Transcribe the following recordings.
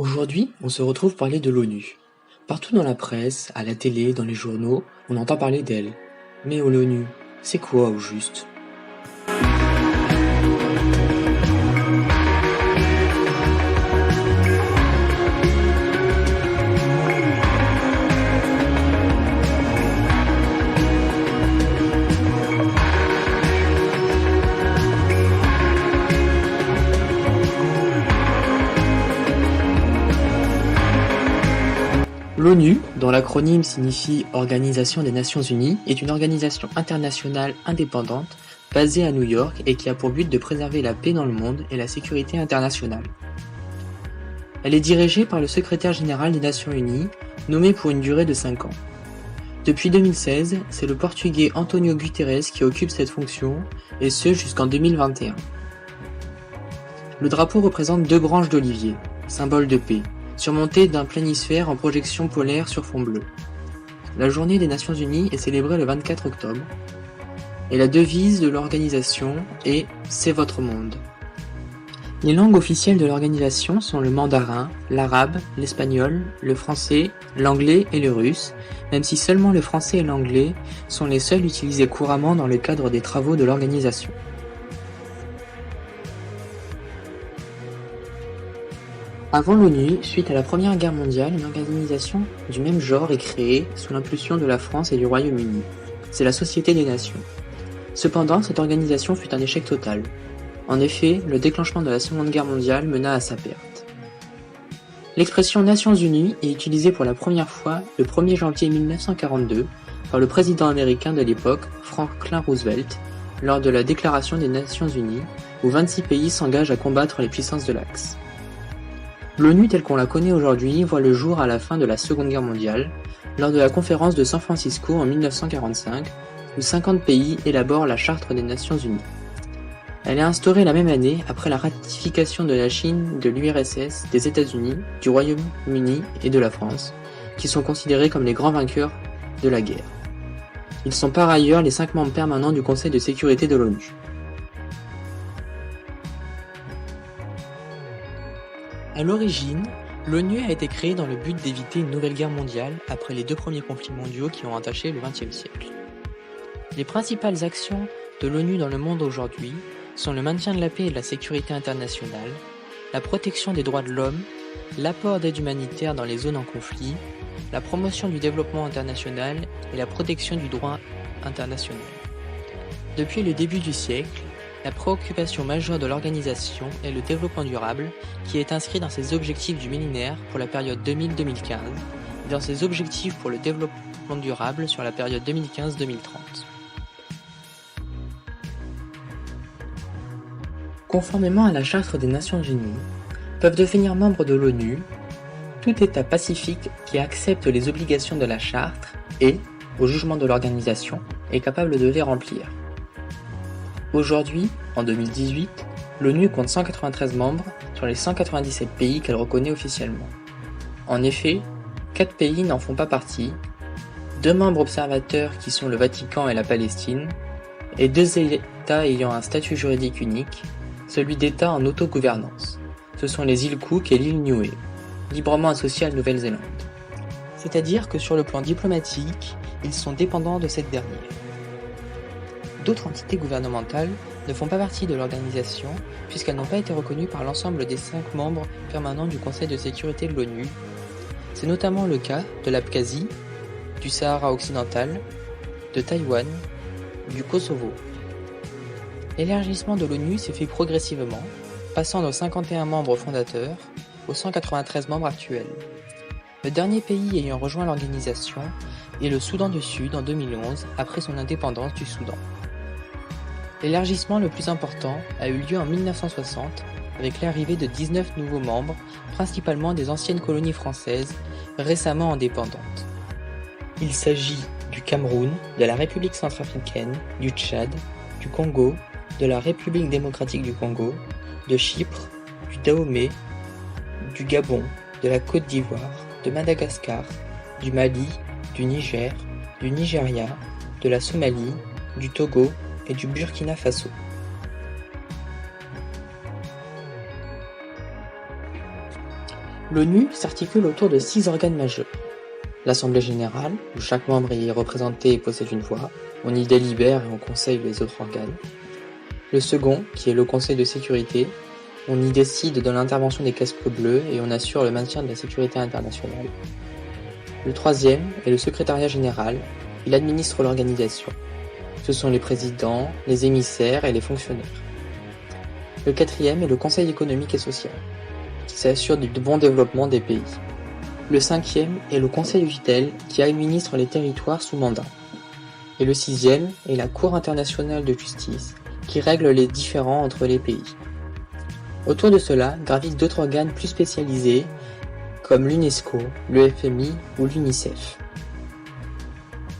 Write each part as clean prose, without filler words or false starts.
Aujourd'hui, on se retrouve pour parler de l'ONU. Partout dans la presse, à la télé, dans les journaux, on entend parler d'elle. Mais l'ONU, c'est quoi au juste? L'ONU, dont l'acronyme signifie Organisation des Nations Unies, est une organisation internationale indépendante basée à New York et qui a pour but de préserver la paix dans le monde et la sécurité internationale. Elle est dirigée par le secrétaire général des Nations Unies, nommé pour une durée de 5 ans. Depuis 2016, c'est le Portugais António Guterres qui occupe cette fonction, et ce jusqu'en 2021. Le drapeau représente 2 branches d'olivier, symbole de paix, surmontées d'un planisphère en projection polaire sur fond bleu. La journée des Nations Unies est célébrée le 24 octobre, et la devise de l'organisation est « C'est votre monde ». Les langues officielles de l'organisation sont le mandarin, l'arabe, l'espagnol, le français, l'anglais et le russe, même si seulement le français et l'anglais sont les seuls utilisés couramment dans le cadre des travaux de l'organisation. Avant l'ONU, suite à la Première Guerre mondiale, une organisation du même genre est créée sous l'impulsion de la France et du Royaume-Uni. C'est la Société des Nations. Cependant, cette organisation fut un échec total. En effet, le déclenchement de la Seconde Guerre mondiale mena à sa perte. L'expression Nations Unies est utilisée pour la première fois le 1er janvier 1942 par le président américain de l'époque, Franklin Roosevelt, lors de la Déclaration des Nations Unies, où 26 pays s'engagent à combattre les puissances de l'Axe. L'ONU telle qu'on la connaît aujourd'hui voit le jour à la fin de la Seconde Guerre mondiale, lors de la conférence de San Francisco en 1945, où 50 pays élaborent la Charte des Nations Unies. Elle est instaurée la même année après la ratification de la Chine, de l'URSS, des États-Unis, du Royaume-Uni et de la France, qui sont considérés comme les grands vainqueurs de la guerre. Ils sont par ailleurs les 5 membres permanents du Conseil de sécurité de l'ONU. À l'origine, l'ONU a été créée dans le but d'éviter une nouvelle guerre mondiale après les 2 premiers conflits mondiaux qui ont entaché le XXe siècle. Les principales actions de l'ONU dans le monde aujourd'hui sont le maintien de la paix et de la sécurité internationale, la protection des droits de l'homme, l'apport d'aide humanitaire dans les zones en conflit, la promotion du développement international et la protection du droit international. Depuis le début du siècle, la préoccupation majeure de l'organisation est le développement durable, qui est inscrit dans ses objectifs du millénaire pour la période 2000-2015 et dans ses objectifs pour le développement durable sur la période 2015-2030. Conformément à la Charte des Nations Unies, peuvent devenir membres de l'ONU tout État pacifique qui accepte les obligations de la Charte et, au jugement de l'organisation, est capable de les remplir. Aujourd'hui, en 2018, l'ONU compte 193 membres sur les 197 pays qu'elle reconnaît officiellement. En effet, 4 pays n'en font pas partie, 2 membres observateurs qui sont le Vatican et la Palestine, et 2 États ayant un statut juridique unique, celui d'État en autogouvernance. Ce sont les îles Cook et l'île Niue, librement associées à la Nouvelle-Zélande. C'est-à-dire que sur le plan diplomatique, ils sont dépendants de cette dernière. D'autres entités gouvernementales ne font pas partie de l'organisation puisqu'elles n'ont pas été reconnues par l'ensemble des 5 membres permanents du Conseil de sécurité de l'ONU. C'est notamment le cas de l'Abkhazie, du Sahara occidental, de Taïwan, du Kosovo. L'élargissement de l'ONU s'est fait progressivement, passant de 51 membres fondateurs aux 193 membres actuels. Le dernier pays ayant rejoint l'organisation est le Soudan du Sud en 2011 après son indépendance du Soudan. L'élargissement le plus important a eu lieu en 1960 avec l'arrivée de 19 nouveaux membres, principalement des anciennes colonies françaises récemment indépendantes. Il s'agit du Cameroun, de la République centrafricaine, du Tchad, du Congo, de la République démocratique du Congo, de Chypre, du Dahomey, du Gabon, de la Côte d'Ivoire, de Madagascar, du Mali, du Niger, du Nigeria, de la Somalie, du Togo et du Burkina Faso. L'ONU s'articule autour de 6 organes majeurs. L'Assemblée générale, où chaque membre y est représenté et possède une voix, on y délibère et on conseille les autres organes. Le second, qui est le Conseil de sécurité, on y décide de l'intervention des casques bleus et on assure le maintien de la sécurité internationale. Le troisième est le secrétariat général, il administre l'organisation. Ce sont les présidents, les émissaires et les fonctionnaires. Le quatrième est le Conseil économique et social, qui s'assure du bon développement des pays. Le cinquième est le Conseil du tutelle, qui administre les territoires sous mandat. Et le sixième est la Cour internationale de justice, qui règle les différends entre les pays. Autour de cela gravitent d'autres organes plus spécialisés, comme l'UNESCO, le FMI ou l'UNICEF.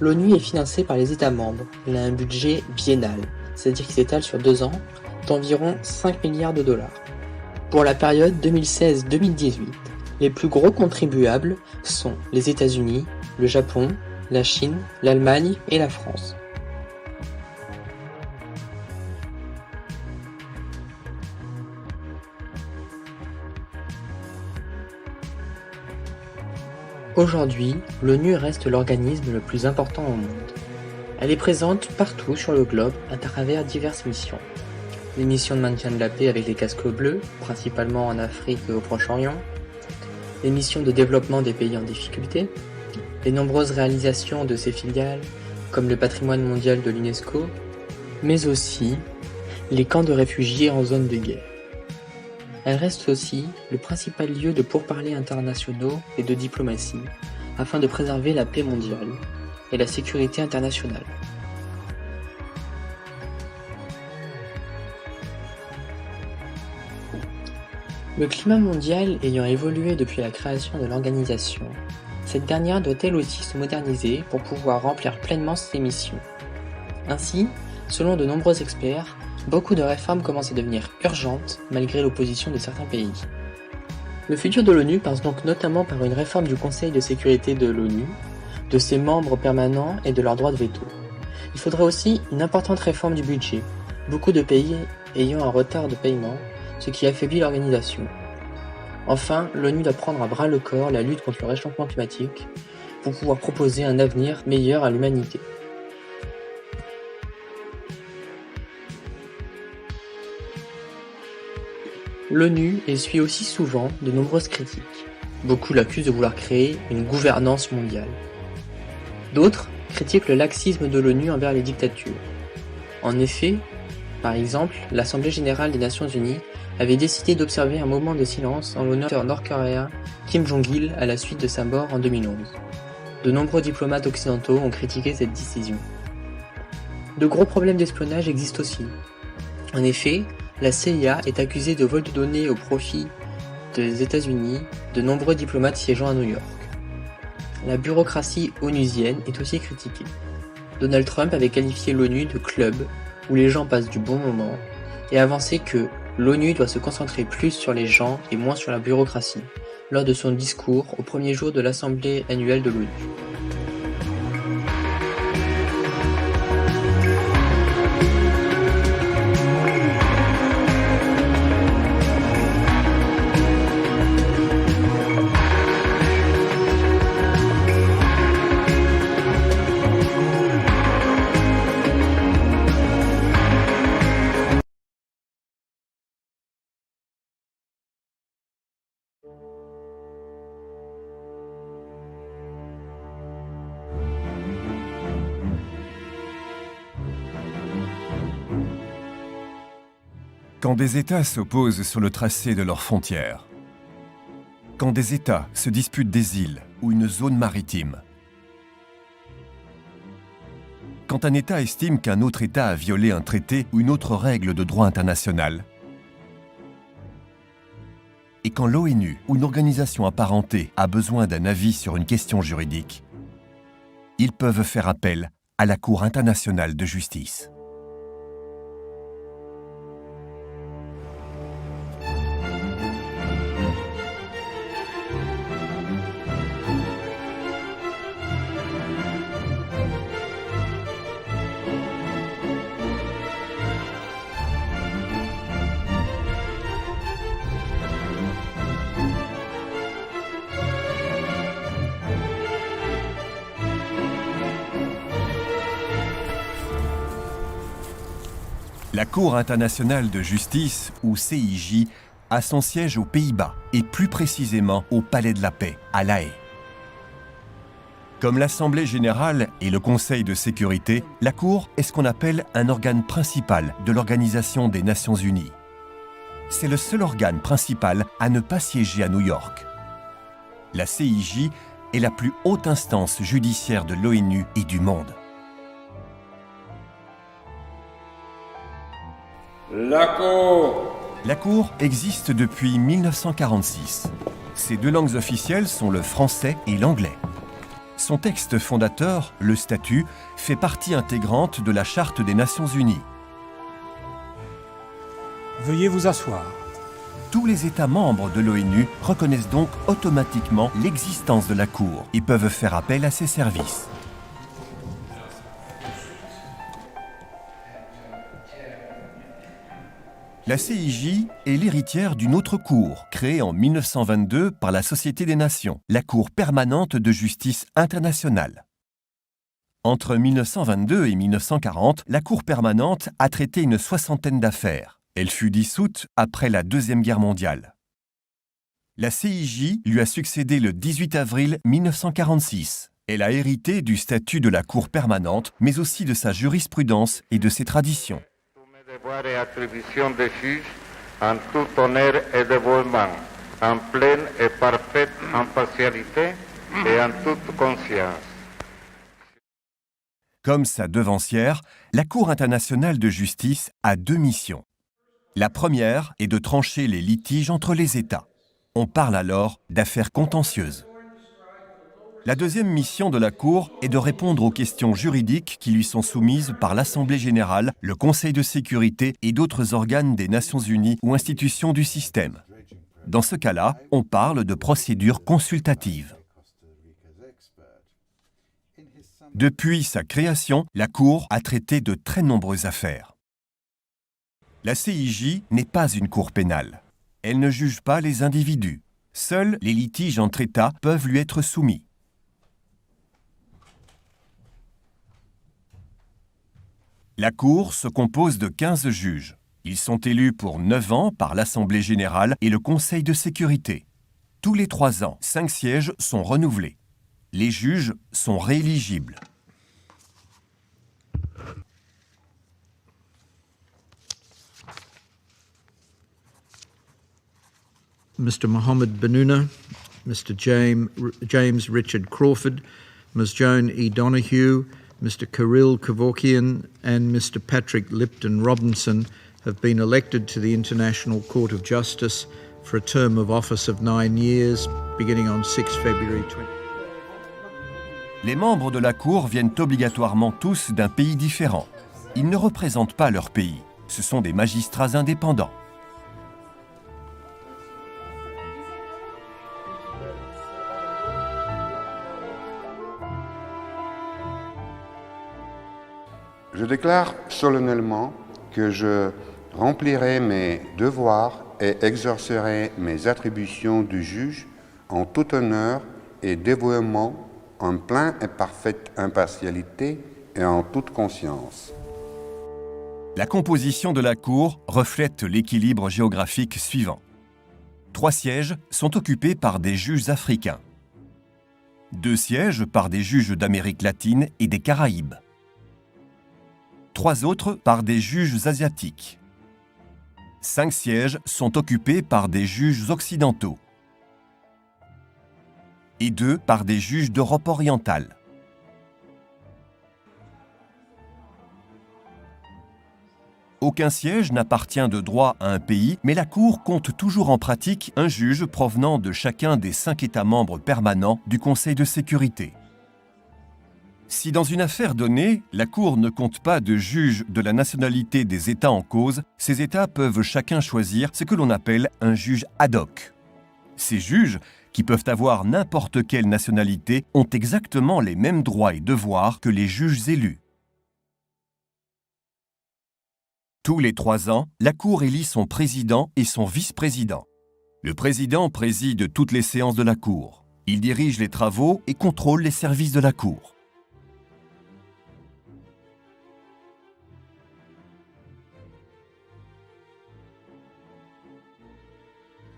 L'ONU est financée par les États membres. Elle a un budget biennal, c'est-à-dire qu'il s'étale sur 2 ans, d'environ 5 milliards de dollars. Pour la période 2016-2018, les plus gros contribuables sont les États-Unis, le Japon, la Chine, l'Allemagne et la France. Aujourd'hui, l'ONU reste l'organisme le plus important au monde. Elle est présente partout sur le globe à travers diverses missions. Les missions de maintien de la paix avec les casques bleus, principalement en Afrique et au Proche-Orient, les missions de développement des pays en difficulté, les nombreuses réalisations de ses filiales, comme le patrimoine mondial de l'UNESCO, mais aussi les camps de réfugiés en zone de guerre. Elle reste aussi le principal lieu de pourparlers internationaux et de diplomatie, afin de préserver la paix mondiale et la sécurité internationale. Le climat mondial ayant évolué depuis la création de l'organisation, cette dernière doit elle aussi se moderniser pour pouvoir remplir pleinement ses missions. Ainsi, selon de nombreux experts, beaucoup de réformes commencent à devenir urgentes malgré l'opposition de certains pays. Le futur de l'ONU passe donc notamment par une réforme du Conseil de sécurité de l'ONU, de ses membres permanents et de leur droit de veto. Il faudrait aussi une importante réforme du budget, beaucoup de pays ayant un retard de paiement, ce qui affaiblit l'organisation. Enfin, l'ONU doit prendre à bras le corps la lutte contre le réchauffement climatique pour pouvoir proposer un avenir meilleur à l'humanité. L'ONU essuie aussi souvent de nombreuses critiques. Beaucoup l'accusent de vouloir créer une gouvernance mondiale. D'autres critiquent le laxisme de l'ONU envers les dictatures. En effet, par exemple, l'Assemblée générale des Nations unies avait décidé d'observer un moment de silence en l'honneur nord-coréen Kim Jong-il à la suite de sa mort en 2011. De nombreux diplomates occidentaux ont critiqué cette décision. De gros problèmes d'espionnage existent aussi. En effet, la CIA est accusée de vol de données au profit des États-Unis, de nombreux diplomates siégeant à New York. La bureaucratie onusienne est aussi critiquée. Donald Trump avait qualifié l'ONU de club où les gens passent du bon moment et avancé que l'ONU doit se concentrer plus sur les gens et moins sur la bureaucratie, lors de son discours au premier jour de l'Assemblée annuelle de l'ONU. Quand des États s'opposent sur le tracé de leurs frontières, quand des États se disputent des îles ou une zone maritime, quand un État estime qu'un autre État a violé un traité ou une autre règle de droit international, et quand l'ONU ou une organisation apparentée a besoin d'un avis sur une question juridique, ils peuvent faire appel à la Cour internationale de justice. La Cour internationale de justice, ou CIJ, a son siège aux Pays-Bas, et plus précisément au Palais de la Paix, à La Haye. Comme l'Assemblée générale et le Conseil de sécurité, la Cour est ce qu'on appelle un organe principal de l'Organisation des Nations Unies. C'est le seul organe principal à ne pas siéger à New York. La CIJ est la plus haute instance judiciaire de l'ONU et du monde. La Cour existe depuis 1946. Ses deux langues officielles sont le français et l'anglais. Son texte fondateur, le statut, fait partie intégrante de la Charte des Nations Unies. Veuillez vous asseoir. Tous les États membres de l'ONU reconnaissent donc automatiquement l'existence de la Cour et peuvent faire appel à ses services. La CIJ est l'héritière d'une autre cour, créée en 1922 par la Société des Nations, la Cour permanente de justice internationale. Entre 1922 et 1940, la Cour permanente a traité une soixantaine d'affaires. Elle fut dissoute après la Deuxième Guerre mondiale. La CIJ lui a succédé le 18 avril 1946. Elle a hérité du statut de la Cour permanente, mais aussi de sa jurisprudence et de ses traditions. Devoirs et attributions des juges en tout honneur et dévouement, en pleine et parfaite impartialité et en toute conscience. Comme sa devancière, la Cour internationale de justice a deux missions. La première est de trancher les litiges entre les États. On parle alors d'affaires contentieuses. La deuxième mission de la Cour est de répondre aux questions juridiques qui lui sont soumises par l'Assemblée générale, le Conseil de sécurité et d'autres organes des Nations unies ou institutions du système. Dans ce cas-là, on parle de procédure consultative. Depuis sa création, la Cour a traité de très nombreuses affaires. La CIJ n'est pas une cour pénale. Elle ne juge pas les individus. Seuls les litiges entre États peuvent lui être soumis. La Cour se compose de 15 juges. Ils sont élus pour 9 ans par l'Assemblée générale et le Conseil de sécurité. Tous les 3 ans, 5 sièges sont renouvelés. Les juges sont rééligibles. Mr. Mohammed Bennouna, Mr. James Richard Crawford, Ms. Joan E. Donoghue, Mr. Kirill Kevorkian and Mr. Patrick Lipton Robinson have been elected to the International Court of Justice for a term of office of 9 years, beginning on 6 February 20. Les membres de la Cour viennent obligatoirement tous d'un pays différent. Ils ne représentent pas leur pays. Ce sont des magistrats indépendants. Je déclare solennellement que je remplirai mes devoirs et exercerai mes attributions de juge en tout honneur et dévouement, en pleine et parfaite impartialité et en toute conscience. La composition de la Cour reflète l'équilibre géographique suivant. 3 sièges sont occupés par des juges africains. 2 sièges par des juges d'Amérique latine et des Caraïbes. 3 autres par des juges asiatiques. 5 sièges sont occupés par des juges occidentaux. Et 2 par des juges d'Europe orientale. Aucun siège n'appartient de droit à un pays, mais la Cour compte toujours en pratique un juge provenant de chacun des 5 États membres permanents du Conseil de sécurité. Si dans une affaire donnée, la Cour ne compte pas de juge de la nationalité des États en cause, ces États peuvent chacun choisir ce que l'on appelle un juge ad hoc. Ces juges, qui peuvent avoir n'importe quelle nationalité, ont exactement les mêmes droits et devoirs que les juges élus. Tous les 3 ans, la Cour élit son président et son vice-président. Le président préside toutes les séances de la Cour. Il dirige les travaux et contrôle les services de la Cour.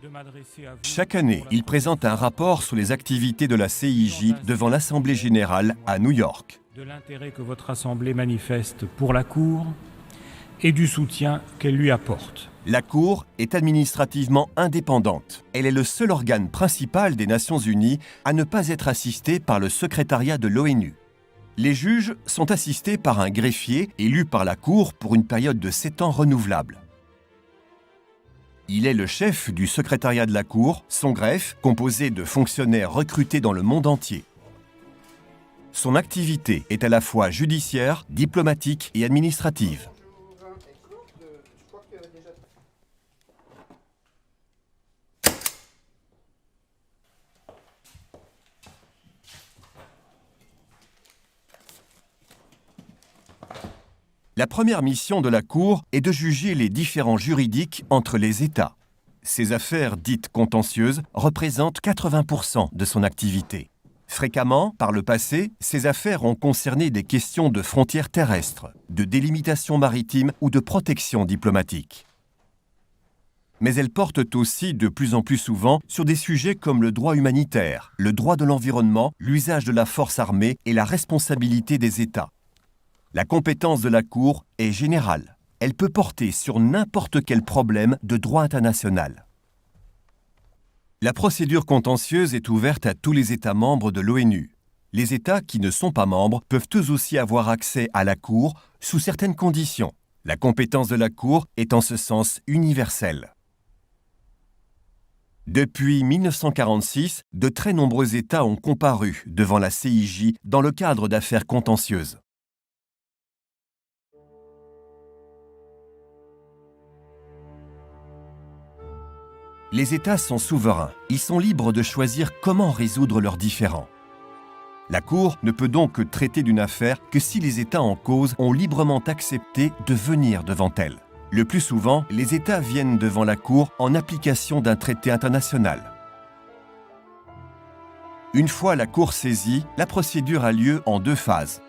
de m'adresser à vous. Chaque année, il présente un rapport sur les activités de la CIJ devant l'Assemblée générale à New York. De l'intérêt que votre Assemblée manifeste pour la Cour et du soutien qu'elle lui apporte. La Cour est administrativement indépendante. Elle est le seul organe principal des Nations Unies à ne pas être assisté par le secrétariat de l'ONU. Les juges sont assistés par un greffier élu par la Cour pour une période de 7 ans renouvelable. Il est le chef du secrétariat de la Cour, son greffe, composé de fonctionnaires recrutés dans le monde entier. Son activité est à la fois judiciaire, diplomatique et administrative. La première mission de la Cour est de juger les différends juridiques entre les États. Ces affaires dites contentieuses représentent 80% de son activité. Fréquemment, par le passé, ces affaires ont concerné des questions de frontières terrestres, de délimitation maritime ou de protection diplomatique. Mais elles portent aussi de plus en plus souvent sur des sujets comme le droit humanitaire, le droit de l'environnement, l'usage de la force armée et la responsabilité des États. La compétence de la Cour est générale. Elle peut porter sur n'importe quel problème de droit international. La procédure contentieuse est ouverte à tous les États membres de l'ONU. Les États qui ne sont pas membres peuvent eux aussi avoir accès à la Cour sous certaines conditions. La compétence de la Cour est en ce sens universelle. Depuis 1946, de très nombreux États ont comparu devant la CIJ dans le cadre d'affaires contentieuses. Les États sont souverains. Ils sont libres de choisir comment résoudre leurs différends. La Cour ne peut donc traiter d'une affaire que si les États en cause ont librement accepté de venir devant elle. Le plus souvent, les États viennent devant la Cour en application d'un traité international. Une fois la Cour saisie, la procédure a lieu en 2 phases.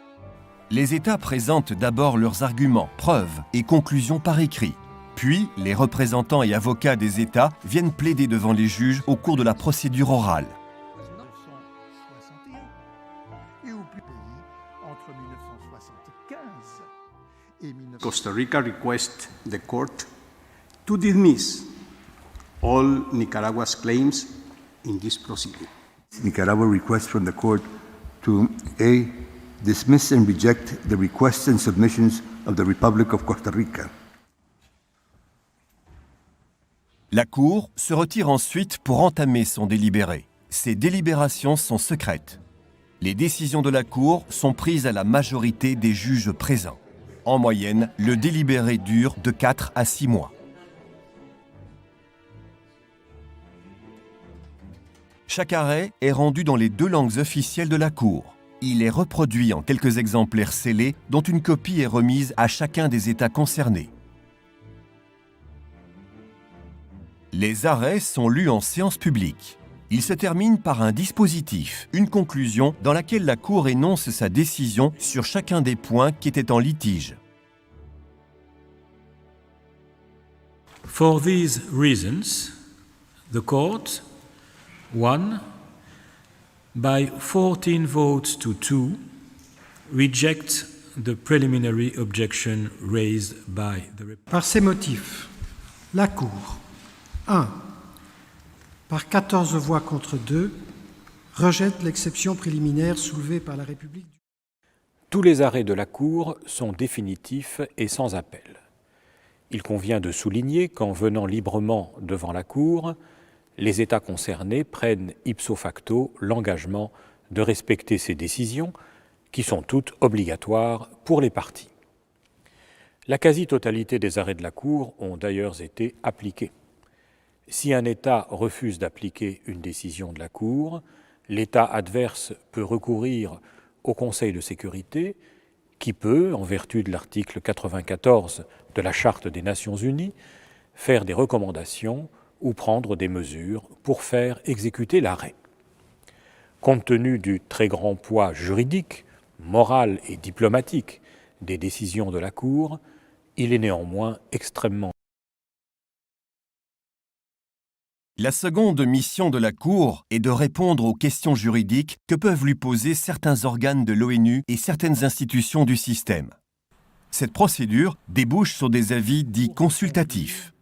Les États présentent d'abord leurs arguments, preuves et conclusions par écrit. Puis, les représentants et avocats des États viennent plaider devant les juges au cours de la procédure orale. Costa Rica requests the court to dismiss all Nicaragua's claims in this proceeding. Nicaragua requests from the court to A. Dismiss and reject the requests and submissions of the Republic of Costa Rica. La Cour se retire ensuite pour entamer son délibéré. Ces délibérations sont secrètes. Les décisions de la Cour sont prises à la majorité des juges présents. En moyenne, le délibéré dure de 4 à 6 mois. Chaque arrêt est rendu dans les 2 langues officielles de la Cour. Il est reproduit en quelques exemplaires scellés dont une copie est remise à chacun des États concernés. Les arrêts sont lus en séance publique. Ils se terminent par un dispositif, une conclusion dans laquelle la Cour énonce sa décision sur chacun des points qui étaient en litige. For these reasons, the court, 1, by 14 votes to 2, rejects the preliminary objection raised by the... Par ces motifs, la Cour 1. Par 14 voix contre 2, rejette l'exception préliminaire soulevée par la République. Tous les arrêts de la Cour sont définitifs et sans appel. Il convient de souligner qu'en venant librement devant la Cour, les États concernés prennent ipso facto l'engagement de respecter ces décisions, qui sont toutes obligatoires pour les parties. La quasi-totalité des arrêts de la Cour ont d'ailleurs été appliqués. Si un État refuse d'appliquer une décision de la Cour, l'État adverse peut recourir au Conseil de sécurité, qui peut, en vertu de l'article 94 de la Charte des Nations Unies, faire des recommandations ou prendre des mesures pour faire exécuter l'arrêt. Compte tenu du très grand poids juridique, moral et diplomatique des décisions de la Cour, il est néanmoins extrêmement La seconde mission de la Cour est de répondre aux questions juridiques que peuvent lui poser certains organes de l'ONU et certaines institutions du système. Cette procédure débouche sur des avis dits consultatifs.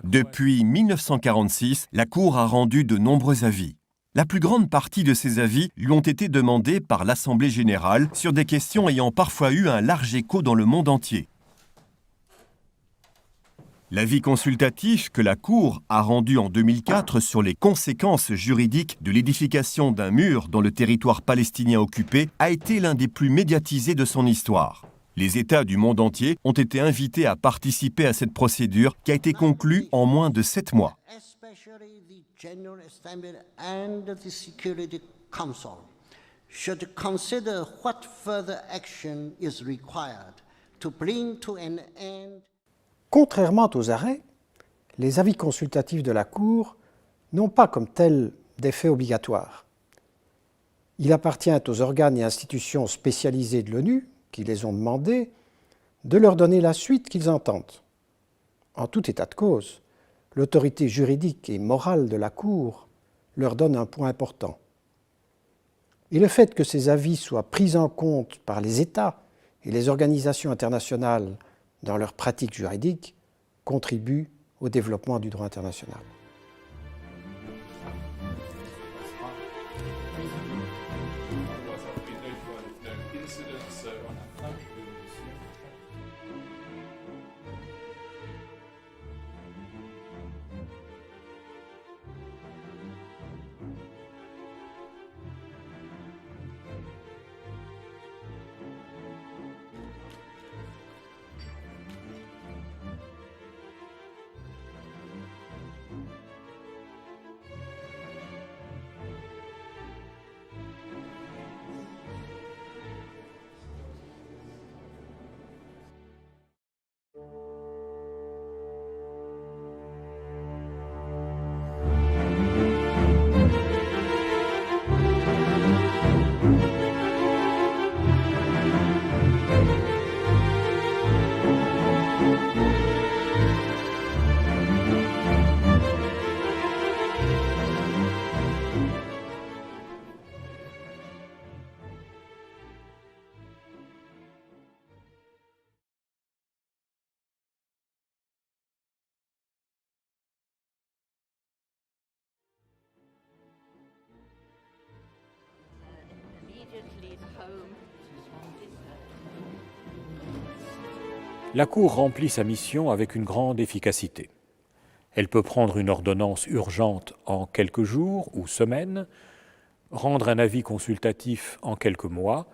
Depuis 1946, la Cour a rendu de nombreux avis. La plus grande partie de ces avis lui ont été demandés par l'Assemblée générale sur des questions ayant parfois eu un large écho dans le monde entier. L'avis consultatif que la Cour a rendu en 2004 sur les conséquences juridiques de l'édification d'un mur dans le territoire palestinien occupé a été l'un des plus médiatisés de son histoire. Les États du monde entier ont été invités à participer à cette procédure qui a été conclue en moins de 7 mois. Contrairement aux arrêts, les avis consultatifs de la Cour n'ont pas comme tels d'effet obligatoire. Il appartient aux organes et institutions spécialisés de l'ONU, qui les ont demandés, de leur donner la suite qu'ils entendent. En tout état de cause, l'autorité juridique et morale de la Cour leur donne un point important. Et le fait que ces avis soient pris en compte par les États et les organisations internationales dans leur pratique juridique contribue au développement du droit international. La Cour remplit sa mission avec une grande efficacité. Elle peut prendre une ordonnance urgente en quelques jours ou semaines, rendre un avis consultatif en quelques mois,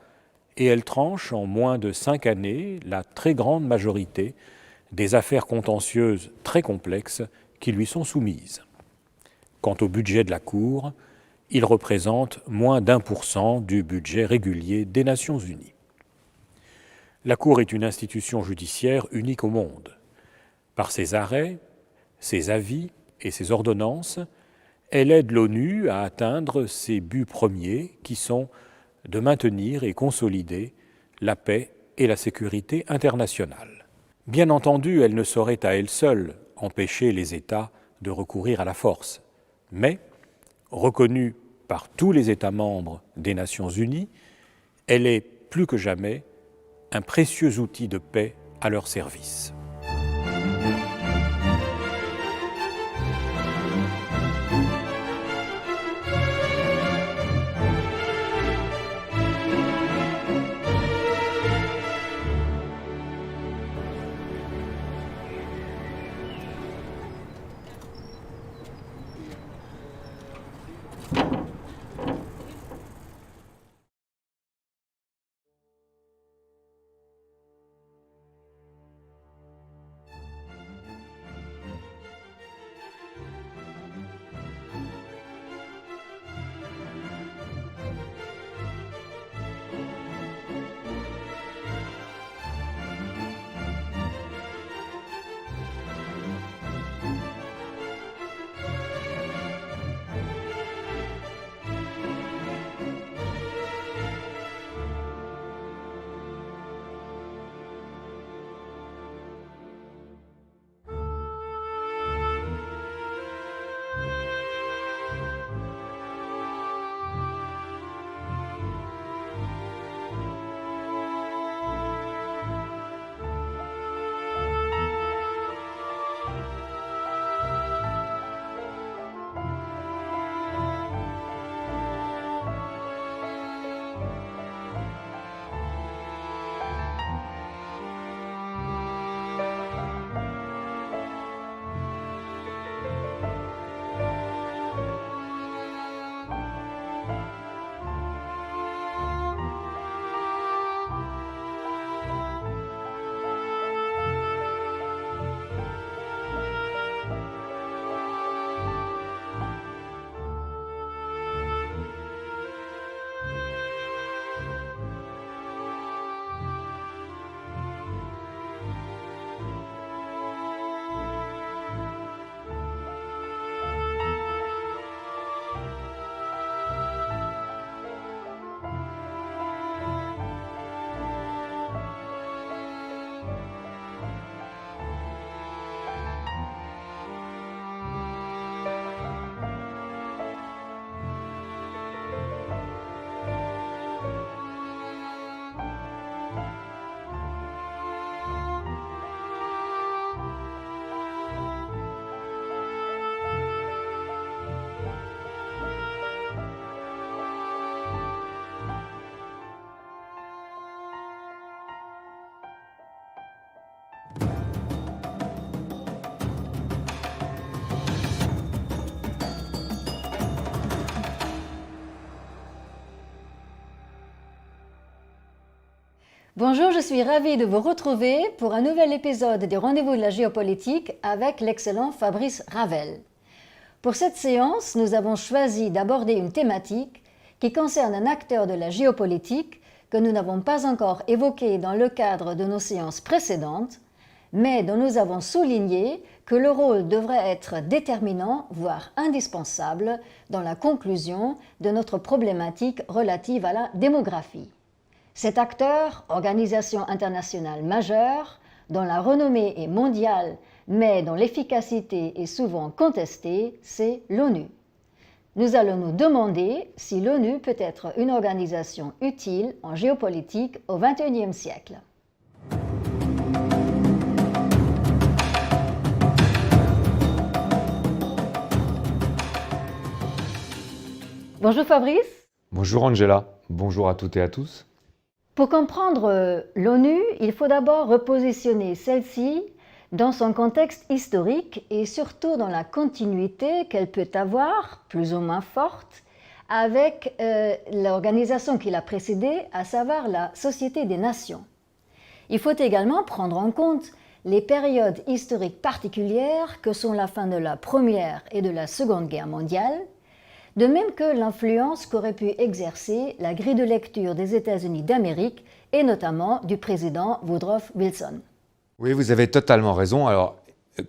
et elle tranche en moins de 5 années la très grande majorité des affaires contentieuses très complexes qui lui sont soumises. Quant au budget de la Cour, il représente moins d'1% du budget régulier des Nations Unies. La Cour est une institution judiciaire unique au monde. Par ses arrêts, ses avis et ses ordonnances, elle aide l'ONU à atteindre ses buts premiers qui sont de maintenir et consolider la paix et la sécurité internationale. Bien entendu, elle ne saurait à elle seule empêcher les États de recourir à la force, mais, reconnue par tous les États membres des Nations Unies, elle est plus que jamais un précieux outil de paix à leur service. Bonjour, je suis ravie de vous retrouver pour un nouvel épisode des Rendez-vous de la géopolitique avec l'excellent Fabrice Ravel. Pour cette séance, nous avons choisi d'aborder une thématique qui concerne un acteur de la géopolitique que nous n'avons pas encore évoqué dans le cadre de nos séances précédentes, mais dont nous avons souligné que le rôle devrait être déterminant, voire indispensable, dans la conclusion de notre problématique relative à la démographie. Cet acteur, organisation internationale majeure, dont la renommée est mondiale, mais dont l'efficacité est souvent contestée, c'est l'ONU. Nous allons nous demander si l'ONU peut être une organisation utile en géopolitique au XXIe siècle. Bonjour Fabrice. Bonjour Angela, bonjour à toutes et à tous. Pour comprendre l'ONU, il faut d'abord repositionner celle-ci dans son contexte historique et surtout dans la continuité qu'elle peut avoir, plus ou moins forte, avec l'organisation qui l'a précédée, à savoir la Société des Nations. Il faut également prendre en compte les périodes historiques particulières que sont la fin de la Première et de la Seconde Guerre mondiale, de même que l'influence qu'aurait pu exercer la grille de lecture des États-Unis d'Amérique et notamment du président Woodrow Wilson. Oui, vous avez totalement raison. Alors,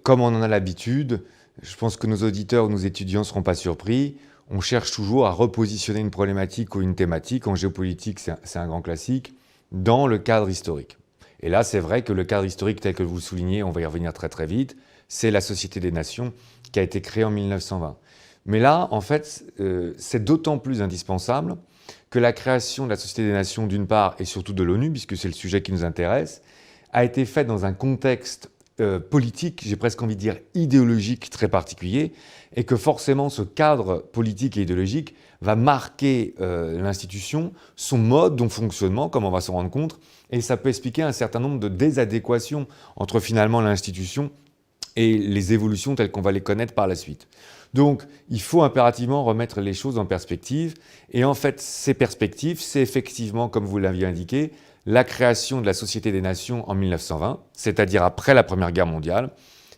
comme on en a l'habitude, je pense que nos auditeurs ou nos étudiants ne seront pas surpris. On cherche toujours à repositionner une problématique ou une thématique. En géopolitique, c'est un grand classique, dans le cadre historique. Et là, c'est vrai que le cadre historique tel que vous le soulignez, on va y revenir très très vite, c'est la Société des Nations qui a été créée en 1920. Mais là, en fait, c'est d'autant plus indispensable que la création de la Société des Nations, d'une part, et surtout de l'ONU, puisque c'est le sujet qui nous intéresse, a été faite dans un contexte politique, j'ai presque envie de dire idéologique très particulier, et que forcément ce cadre politique et idéologique va marquer l'institution, son mode de fonctionnement, comme on va s'en rendre compte, et ça peut expliquer un certain nombre de désadéquations entre finalement l'institution et les évolutions telles qu'on va les connaître par la suite. Donc, il faut impérativement remettre les choses en perspective. Et en fait, ces perspectives, c'est effectivement, comme vous l'aviez indiqué, la création de la Société des Nations en 1920, c'est-à-dire après la Première Guerre mondiale.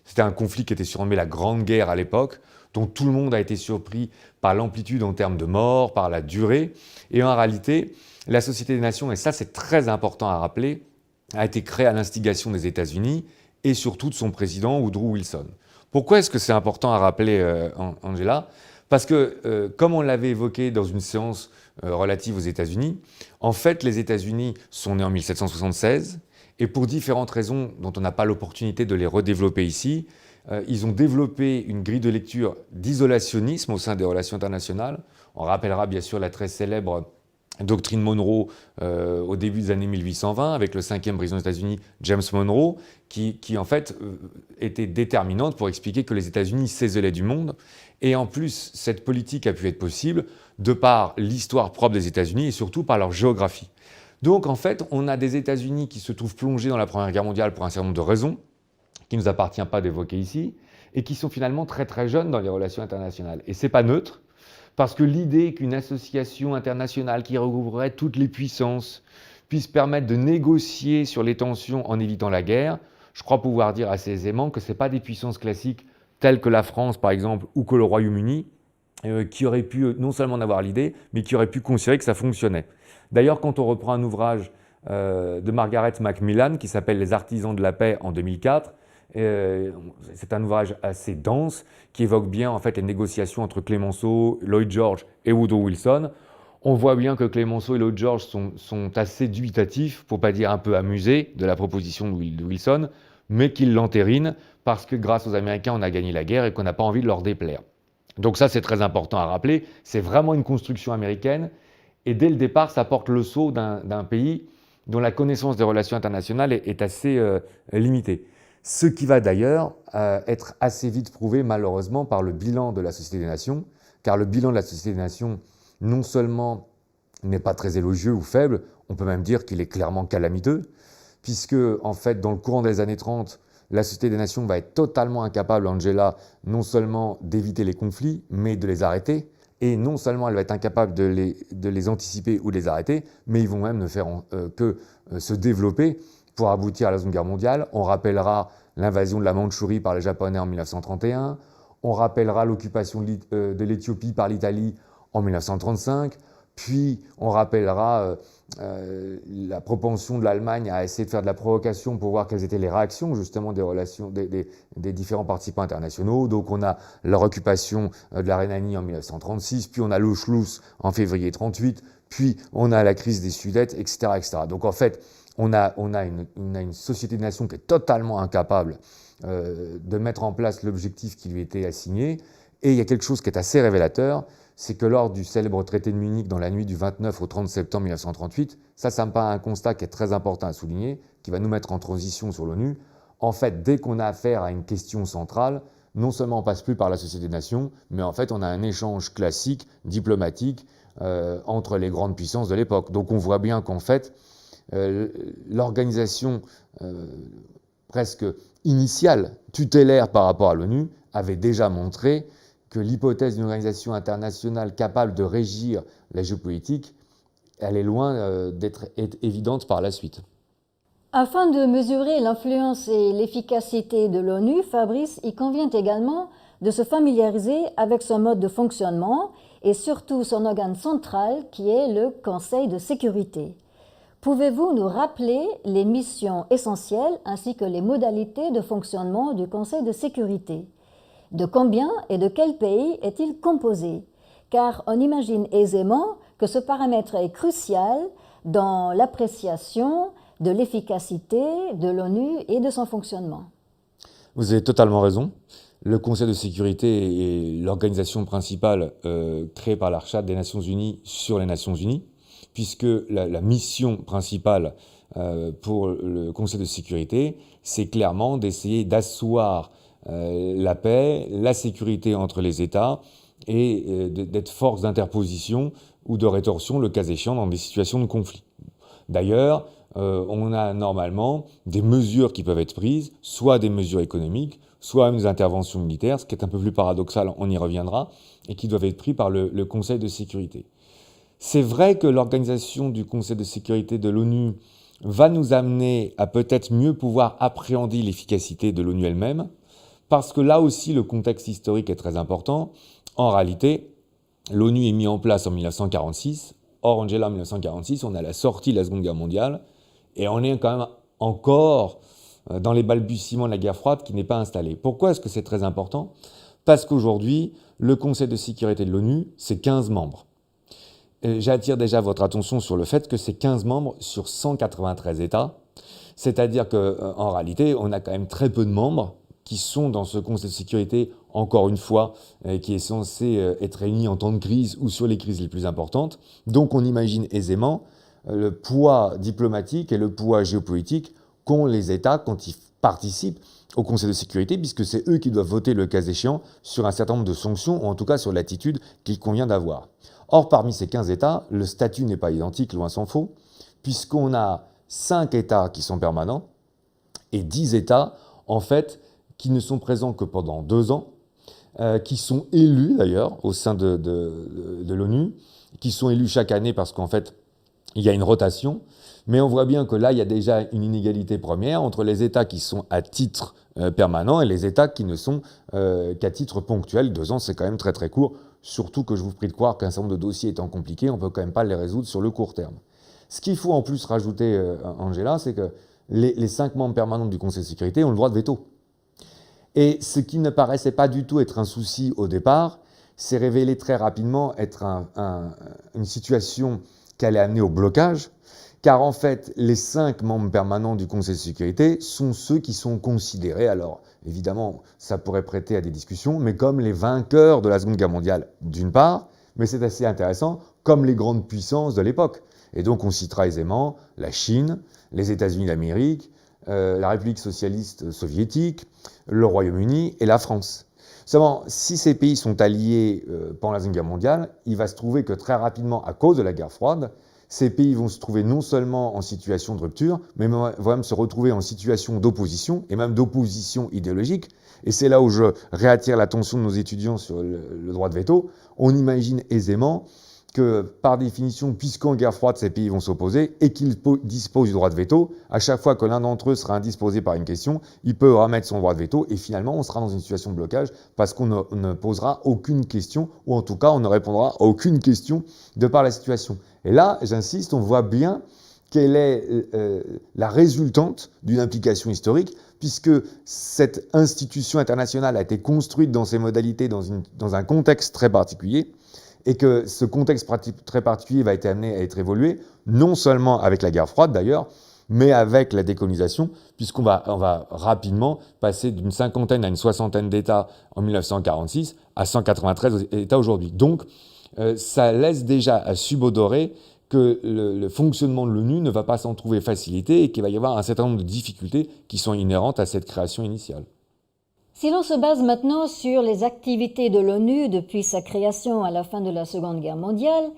C'était un conflit qui était surnommé la Grande Guerre à l'époque, dont tout le monde a été surpris par l'amplitude en termes de morts, par la durée. Et en réalité, la Société des Nations, et ça c'est très important à rappeler, a été créée à l'instigation des États-Unis et surtout de son président Woodrow Wilson. Pourquoi est-ce que c'est important à rappeler, Angela ? Parce que, comme on l'avait évoqué dans une séance relative aux États-Unis, en fait, les États-Unis sont nés en 1776 et pour différentes raisons dont on n'a pas l'opportunité de les redévelopper ici, ils ont développé une grille de lecture d'isolationnisme au sein des relations internationales. On rappellera bien sûr la très célèbre doctrine Monroe au début des années 1820 avec le 5e président des États-Unis, James Monroe, qui en fait était déterminante pour expliquer que les États-Unis s'isolaient du monde. Et en plus, cette politique a pu être possible de par l'histoire propre des États-Unis et surtout par leur géographie. Donc en fait, on a des États-Unis qui se trouvent plongés dans la Première Guerre mondiale pour un certain nombre de raisons, qui ne nous appartient pas d'évoquer ici, et qui sont finalement très très jeunes dans les relations internationales. Et c'est pas neutre, parce que l'idée qu'une association internationale qui regrouperait toutes les puissances puisse permettre de négocier sur les tensions en évitant la guerre, je crois pouvoir dire assez aisément que ce n'est pas des puissances classiques telles que la France par exemple ou que le Royaume-Uni qui auraient pu non seulement en avoir l'idée, mais qui auraient pu considérer que ça fonctionnait. D'ailleurs, quand on reprend un ouvrage de Margaret Macmillan qui s'appelle « Les artisans de la paix » en 2004, c'est un ouvrage assez dense qui évoque bien en fait les négociations entre Clemenceau, Lloyd George et Woodrow Wilson. On voit bien que Clemenceau et Lloyd George sont assez dubitatifs, pour pas dire un peu amusés, de la proposition de Wilson, mais qu'ils l'entérinent parce que grâce aux Américains, on a gagné la guerre et qu'on n'a pas envie de leur déplaire. Donc ça, c'est très important à rappeler. C'est vraiment une construction américaine et dès le départ, ça porte le sceau d'un pays dont la connaissance des relations internationales est assez limitée. Ce qui va d'ailleurs être assez vite prouvé malheureusement par le bilan de la Société des Nations, car le bilan de la Société des Nations non seulement n'est pas très élogieux ou faible, on peut même dire qu'il est clairement calamiteux, puisque en fait dans le courant des années 30, la Société des Nations va être totalement incapable, Angela, non seulement d'éviter les conflits, mais de les arrêter, Et non seulement elle va être incapable de les anticiper ou de les arrêter, mais ils vont même ne faire que se développer pour aboutir à la Seconde Guerre mondiale. On rappellera l'invasion de la Mandchourie par les Japonais en 1931, on rappellera l'occupation de l'Éthiopie par l'Italie en 1935, puis on rappellera la propension de l'Allemagne à essayer de faire de la provocation pour voir quelles étaient les réactions justement des relations des différents participants internationaux. Donc on a leur occupation de la Rhénanie en 1936, puis on a l'Anschluss en février 1938, puis on a la crise des Sudètes, etc., etc. Donc en fait, on a une société de nations qui est totalement incapable de mettre en place l'objectif qui lui était assigné. Et il y a quelque chose qui est assez révélateur, c'est que lors du célèbre traité de Munich dans la nuit du 29 au 30 septembre 1938, ça me paraît un constat qui est très important à souligner, qui va nous mettre en transition sur l'ONU. En fait, dès qu'on a affaire à une question centrale, non seulement on passe plus par la Société des Nations, mais en fait on a un échange classique, diplomatique, entre les grandes puissances de l'époque. Donc on voit bien qu'en fait, l'organisation presque initiale, tutélaire par rapport à l'ONU, avait déjà montré que l'hypothèse d'une organisation internationale capable de régir la géopolitique, elle est loin d'être évidente par la suite. Afin de mesurer l'influence et l'efficacité de l'ONU, Fabrice, il convient également de se familiariser avec son mode de fonctionnement et surtout son organe central qui est le Conseil de sécurité. Pouvez-vous nous rappeler les missions essentielles ainsi que les modalités de fonctionnement du Conseil de sécurité? De combien et de quels pays est-il composé? Car on imagine aisément que ce paramètre est crucial dans l'appréciation de l'efficacité de l'ONU et de son fonctionnement. Vous avez totalement raison. Le Conseil de sécurité est l'organisation principale créée par la Charte des Nations Unies sur les Nations Unies, puisque la mission principale pour le Conseil de sécurité, c'est clairement d'essayer d'asseoir la paix, la sécurité entre les États et d'être force d'interposition ou de rétorsion, le cas échéant, dans des situations de conflit. D'ailleurs, on a normalement des mesures qui peuvent être prises, soit des mesures économiques, soit des interventions militaires, ce qui est un peu plus paradoxal, on y reviendra, et qui doivent être prises par le Conseil de sécurité. C'est vrai que l'organisation du Conseil de sécurité de l'ONU va nous amener à peut-être mieux pouvoir appréhender l'efficacité de l'ONU elle-même, parce que là aussi le contexte historique est très important. En réalité, l'ONU est mise en place en 1946. Or, Angela, en 1946, on a la sortie de la Seconde Guerre mondiale, et on est quand même encore dans les balbutiements de la guerre froide qui n'est pas installée. Pourquoi est-ce que c'est très important? Parce qu'aujourd'hui, le Conseil de sécurité de l'ONU, c'est 15 membres. J'attire déjà votre attention sur le fait que c'est 15 membres sur 193 États, c'est-à-dire qu'en réalité, on a quand même très peu de membres qui sont dans ce Conseil de sécurité, encore une fois, qui est censé être réuni en temps de crise ou sur les crises les plus importantes. Donc on imagine aisément le poids diplomatique et le poids géopolitique qu'ont les États quand ils participent au Conseil de sécurité, puisque c'est eux qui doivent voter le cas échéant sur un certain nombre de sanctions, ou en tout cas sur l'attitude qu'il convient d'avoir. Or, parmi ces 15 États, le statut n'est pas identique, loin s'en faut, puisqu'on a 5 États qui sont permanents et 10 États, en fait, qui ne sont présents que pendant 2 ans, qui sont élus d'ailleurs au sein de l'ONU, qui sont élus chaque année parce qu'en fait, il y a une rotation. Mais on voit bien que là, il y a déjà une inégalité première entre les États qui sont à titre permanent et les États qui ne sont qu'à titre ponctuel. 2 ans, c'est quand même très très court, surtout que je vous prie de croire qu'un certain nombre de dossiers étant compliqués, on ne peut quand même pas les résoudre sur le court terme. Ce qu'il faut en plus rajouter, Angela, c'est que les 5 membres permanents du Conseil de sécurité ont le droit de veto. Et ce qui ne paraissait pas du tout être un souci au départ, s'est révélé très rapidement être une situation qui allait amener au blocage, car en fait, les 5 membres permanents du Conseil de sécurité sont ceux qui sont considérés, alors évidemment, ça pourrait prêter à des discussions, mais comme les vainqueurs de la Seconde Guerre mondiale, d'une part, mais c'est assez intéressant, comme les grandes puissances de l'époque. Et donc on citera aisément la Chine, les États-Unis d'Amérique, la République socialiste soviétique, le Royaume-Uni et la France. Seulement, si ces pays sont alliés pendant la Seconde Guerre mondiale, il va se trouver que très rapidement, à cause de la guerre froide, ces pays vont se trouver non seulement en situation de rupture, mais vont même se retrouver en situation d'opposition, et même d'opposition idéologique, Et c'est là où je réattire l'attention de nos étudiants sur le droit de veto. On imagine aisément que, par définition, puisqu'en guerre froide, ces pays vont s'opposer et qu'ils disposent du droit de veto, à chaque fois que l'un d'entre eux sera indisposé par une question, il peut remettre son droit de veto et finalement, on sera dans une situation de blocage parce qu'on ne posera aucune question, ou en tout cas, on ne répondra à aucune question de par la situation. Et là, j'insiste, on voit bien quelle est la résultante d'une implication historique, puisque cette institution internationale a été construite dans ses modalités, dans un contexte très particulier, et que ce contexte très particulier va être amené à être évolué, non seulement avec la guerre froide d'ailleurs, mais avec la décolonisation, puisqu'on va rapidement passer d'une cinquantaine à une soixantaine d'États en 1946 à 193 États aujourd'hui. Donc, ça laisse déjà à subodorer que le fonctionnement de l'ONU ne va pas s'en trouver facilité et qu'il va y avoir un certain nombre de difficultés qui sont inhérentes à cette création initiale. Si l'on se base maintenant sur les activités de l'ONU depuis sa création à la fin de la Seconde Guerre mondiale,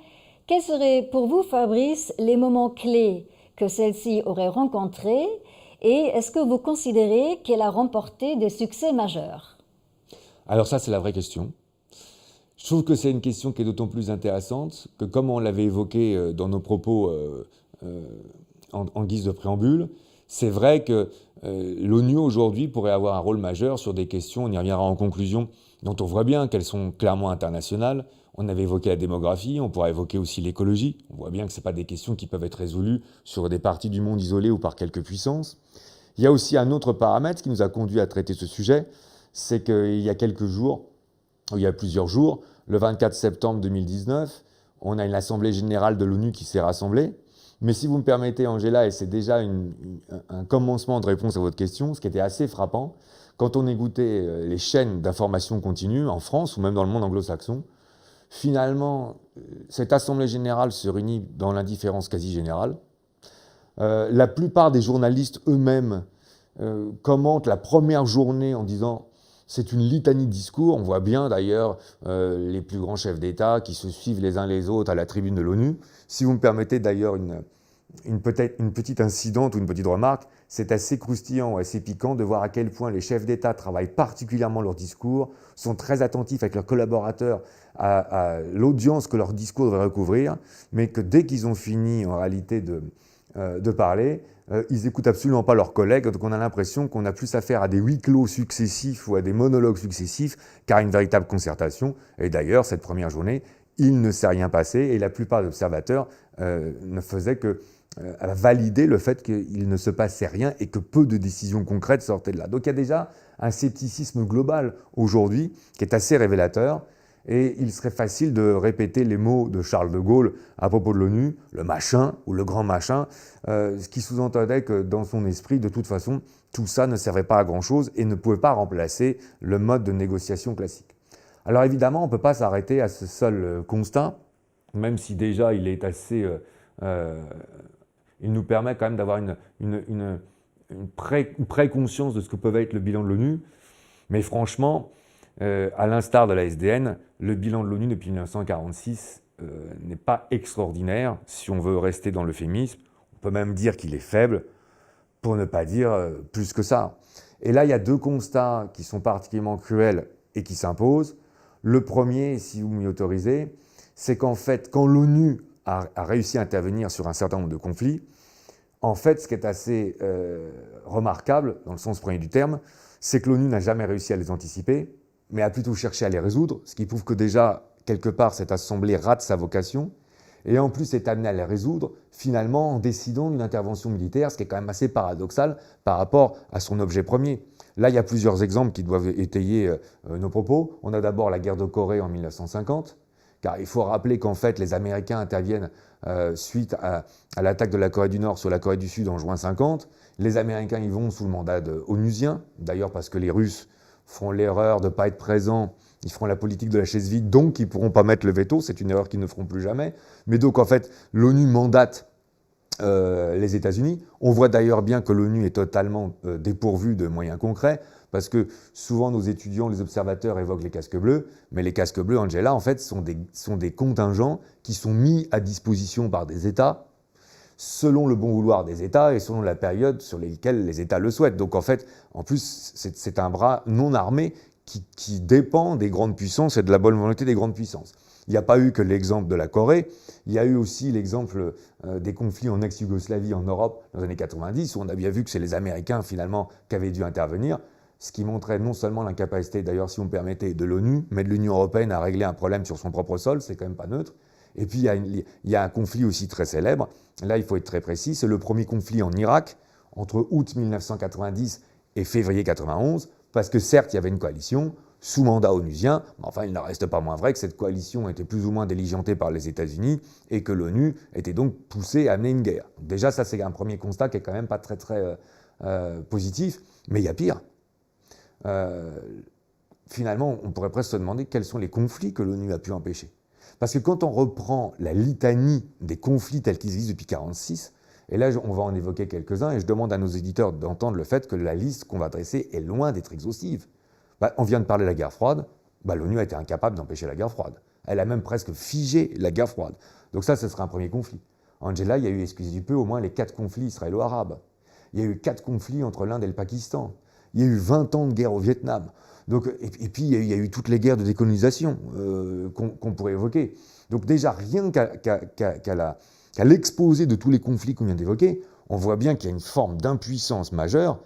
quels seraient pour vous, Fabrice, les moments clés que celle-ci aurait rencontrés et est-ce que vous considérez qu'elle a remporté des succès majeurs? Alors ça, c'est la vraie question. Je trouve que c'est une question qui est d'autant plus intéressante que, comme on l'avait évoqué dans nos propos en guise de préambule, c'est vrai que l'ONU aujourd'hui pourrait avoir un rôle majeur sur des questions, on y reviendra en conclusion, dont on voit bien qu'elles sont clairement internationales. On avait évoqué la démographie, on pourra évoquer aussi l'écologie. On voit bien que ce ne sont pas des questions qui peuvent être résolues sur des parties du monde isolées ou par quelques puissances. Il y a aussi un autre paramètre qui nous a conduit à traiter ce sujet, c'est qu'il y a quelques jours, il y a plusieurs jours, le 24 septembre 2019, on a une assemblée générale de l'ONU qui s'est rassemblée. Mais si vous me permettez, Angela, et c'est déjà un commencement de réponse à votre question, ce qui était assez frappant, quand on écoutait les chaînes d'information continue en France ou même dans le monde anglo-saxon, finalement, cette assemblée générale se réunit dans l'indifférence quasi générale. La plupart des journalistes eux-mêmes commentent la première journée en disant « c'est une litanie de discours ». On voit bien d'ailleurs les plus grands chefs d'État qui se suivent les uns les autres à la tribune de l'ONU. Si vous me permettez d'ailleurs une petite incidente ou une petite remarque, c'est assez croustillant ou assez piquant de voir à quel point les chefs d'État travaillent particulièrement leur discours, sont très attentifs avec leurs collaborateurs à l'audience que leur discours devrait recouvrir, mais que dès qu'ils ont fini en réalité de parler, ils n'écoutent absolument pas leurs collègues, donc on a l'impression qu'on a plus affaire à des huis clos successifs ou à des monologues successifs qu'à une véritable concertation. Et d'ailleurs, cette première journée, il ne s'est rien passé et la plupart des observateurs ne faisaient que valider le fait qu'il ne se passait rien et que peu de décisions concrètes sortaient de là. Donc il y a déjà un scepticisme global aujourd'hui qui est assez révélateur et il serait facile de répéter les mots de Charles de Gaulle à propos de l'ONU, le machin ou le grand machin, ce qui sous-entendait que dans son esprit, de toute façon, tout ça ne servait pas à grand-chose et ne pouvait pas remplacer le mode de négociation classique. Alors évidemment, on ne peut pas s'arrêter à ce seul constat, même si déjà il est assez... il nous permet quand même d'avoir une pré-conscience de ce que peut être le bilan de l'ONU. Mais franchement, à l'instar de la SDN, le bilan de l'ONU depuis 1946 n'est pas extraordinaire, si on veut rester dans l'euphémisme. On peut même dire qu'il est faible, pour ne pas dire plus que ça. Et là, il y a deux constats qui sont particulièrement cruels et qui s'imposent. Le premier, si vous m'y autorisez, c'est qu'en fait, quand l'ONU a réussi à intervenir sur un certain nombre de conflits, en fait, ce qui est assez remarquable, dans le sens premier du terme, c'est que l'ONU n'a jamais réussi à les anticiper, mais a plutôt cherché à les résoudre, ce qui prouve que déjà, quelque part, cette assemblée rate sa vocation, et en plus est amenée à les résoudre, finalement, en décidant d'une intervention militaire, ce qui est quand même assez paradoxal par rapport à son objet premier. Là, il y a plusieurs exemples qui doivent étayer nos propos. On a d'abord la guerre de Corée en 1950, car il faut rappeler qu'en fait, les Américains interviennent suite à l'attaque de la Corée du Nord sur la Corée du Sud en juin 50. Les Américains y vont sous le mandat onusien, d'ailleurs parce que les Russes feront l'erreur de ne pas être présents, ils feront la politique de la chaise vide, donc ils ne pourront pas mettre le veto, c'est une erreur qu'ils ne feront plus jamais. Mais donc en fait, l'ONU mandate les États-Unis. On voit d'ailleurs bien que l'ONU est totalement dépourvue de moyens concrets, parce que souvent nos étudiants, les observateurs évoquent les casques bleus, mais les casques bleus, Angela, en fait, sont des contingents qui sont mis à disposition par des États selon le bon vouloir des États et selon la période sur laquelle les États le souhaitent. Donc en fait, en plus, c'est un bras non armé qui dépend des grandes puissances et de la bonne volonté des grandes puissances. Il n'y a pas eu que l'exemple de la Corée, il y a eu aussi l'exemple des conflits en ex-Yougoslavie, en Europe, dans les années 90, où on a bien vu que c'est les Américains, finalement, qui avaient dû intervenir, ce qui montrait non seulement l'incapacité, d'ailleurs, si vous me permettez, de l'ONU, mais de l'Union européenne à régler un problème sur son propre sol, c'est quand même pas neutre. Et puis, il y a un conflit aussi très célèbre, là, il faut être très précis, c'est le premier conflit en Irak, entre août 1990 et février 1991, parce que certes, il y avait une coalition, sous mandat onusien, mais enfin, il n'en reste pas moins vrai que cette coalition était plus ou moins diligentée par les États-Unis et que l'ONU était donc poussée à mener une guerre. Déjà, ça, c'est un premier constat qui est quand même pas très, très positif, mais il y a pire. Finalement, on pourrait presque se demander quels sont les conflits que l'ONU a pu empêcher. Parce que quand on reprend la litanie des conflits tels qu'ils existent depuis 1946, et là, on va en évoquer quelques-uns, et je demande à nos éditeurs d'entendre le fait que la liste qu'on va dresser est loin d'être exhaustive. On vient de parler de la guerre froide, l'ONU a été incapable d'empêcher la guerre froide. Elle a même presque figé la guerre froide. Donc ça, ce serait un premier conflit. Angela, il y a eu, excusez du peu, au moins les 4 conflits israélo-arabes. Il y a eu 4 conflits entre l'Inde et le Pakistan. Il y a eu 20 ans de guerre au Vietnam. Donc, et puis, il y a eu toutes les guerres de décolonisation qu'on pourrait évoquer. Donc déjà, rien qu'à l'exposé de tous les conflits qu'on vient d'évoquer, on voit bien qu'il y a une forme d'impuissance majeure,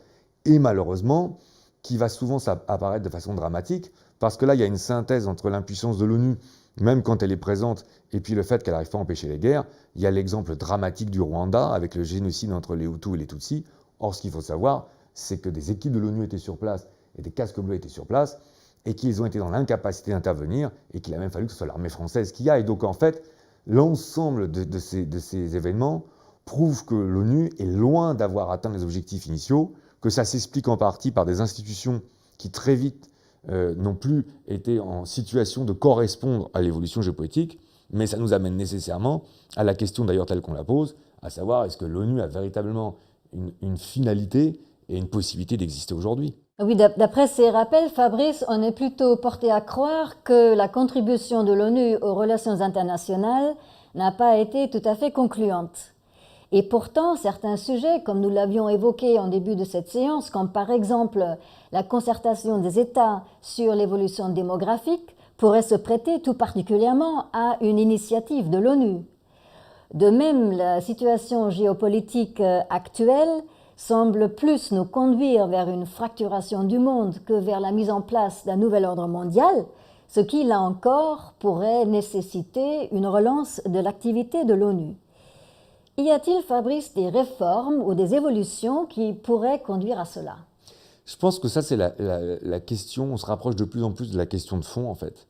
et malheureusement, qui va souvent apparaître de façon dramatique, parce que là, il y a une synthèse entre l'impuissance de l'ONU, même quand elle est présente, et puis le fait qu'elle n'arrive pas à empêcher les guerres. Il y a l'exemple dramatique du Rwanda, avec le génocide entre les Hutus et les Tutsis. Or, ce qu'il faut savoir, c'est que des équipes de l'ONU étaient sur place, et des casques bleus étaient sur place, et qu'ils ont été dans l'incapacité d'intervenir, et qu'il a même fallu que ce soit l'armée française qui aille. Donc en fait, l'ensemble de ces événements prouve que l'ONU est loin d'avoir atteint les objectifs initiaux, que ça s'explique en partie par des institutions qui très vite n'ont plus été en situation de correspondre à l'évolution géopolitique, mais ça nous amène nécessairement à la question d'ailleurs telle qu'on la pose, à savoir est-ce que l'ONU a véritablement une finalité et une possibilité d'exister aujourd'hui. Oui, d'après ces rappels, Fabrice, on est plutôt porté à croire que la contribution de l'ONU aux relations internationales n'a pas été tout à fait concluante. Et pourtant, certains sujets, comme nous l'avions évoqué en début de cette séance, comme par exemple la concertation des États sur l'évolution démographique, pourraient se prêter tout particulièrement à une initiative de l'ONU. De même, la situation géopolitique actuelle semble plus nous conduire vers une fracturation du monde que vers la mise en place d'un nouvel ordre mondial, ce qui, là encore, pourrait nécessiter une relance de l'activité de l'ONU. Y a-t-il, Fabrice, des réformes ou des évolutions qui pourraient conduire à cela? Je pense que ça, c'est la question, on se rapproche de plus en plus de la question de fond, en fait.